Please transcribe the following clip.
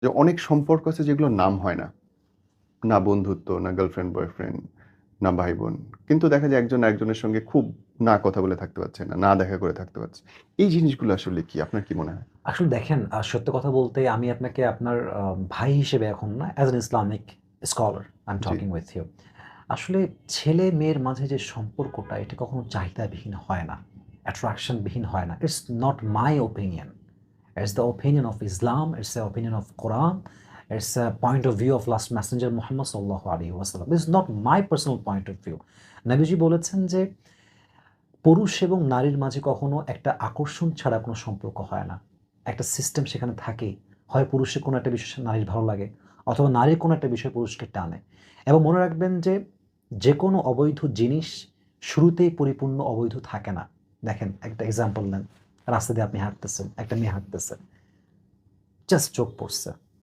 যে অনেক সম্পর্ক আছে যেগুলোর নাম হয় না। না বন্ধুত্ব, না গার্লফ্রেন্ড, বয়ফ্রেন্ড, না ভাই-বোন। কিন্তু দেখা যায় একজন আরেকজনের সঙ্গে খুব না কথা বলে থাকতে পারছে না, না দেখা করে থাকতে পারছে। এই জিনিসগুলো আসলে কি? আপনার কি মনে হয়? আসলে দেখেন সত্য কথা বলতে আমি আপনাকে আপনার ভাই হিসেবে এখন না as an Islamic scholar I am জি, টকিং উইথ ইউ। আসলে ছেলে-মেয়ের মাঝে যে সম্পর্কটা এটা কখনো চাহিদাবিহীন হয় না, অ্যাট্রাকশন বিহীন হয় না। It's not my opinion. It's the opinion of Islam, it's the opinion of Quran, it's a point of view of last messenger Muhammad sallallahu alaihi wasallam. This is not my personal point of view. নবীজি বলেছেন যে পুরুষ এবং নারীর মাঝে কখনো একটা আকর্ষণ ছাড়া কোনো সম্পর্ক হয় না। একটা সিস্টেম সেখানে থাকেই। হয় পুরুষের কোনো একটা বিষয় নারীর ভালো লাগে অথবা নারীর কোনো একটা বিষয় পুরুষকে টানে। এবং মনে রাখবেন যে, যেকোনো অবৈধ জিনিস শুরুতেই পরিপূর্ণ অবৈধ থাকে না। দেখেন একটা এক্সাম্পল নেন। রাস্তা দিয়ে আপনি হাঁটতেছেন, একটা মেয়ে হাঁটতেছে। জাস্ট চোখ পড়ছে।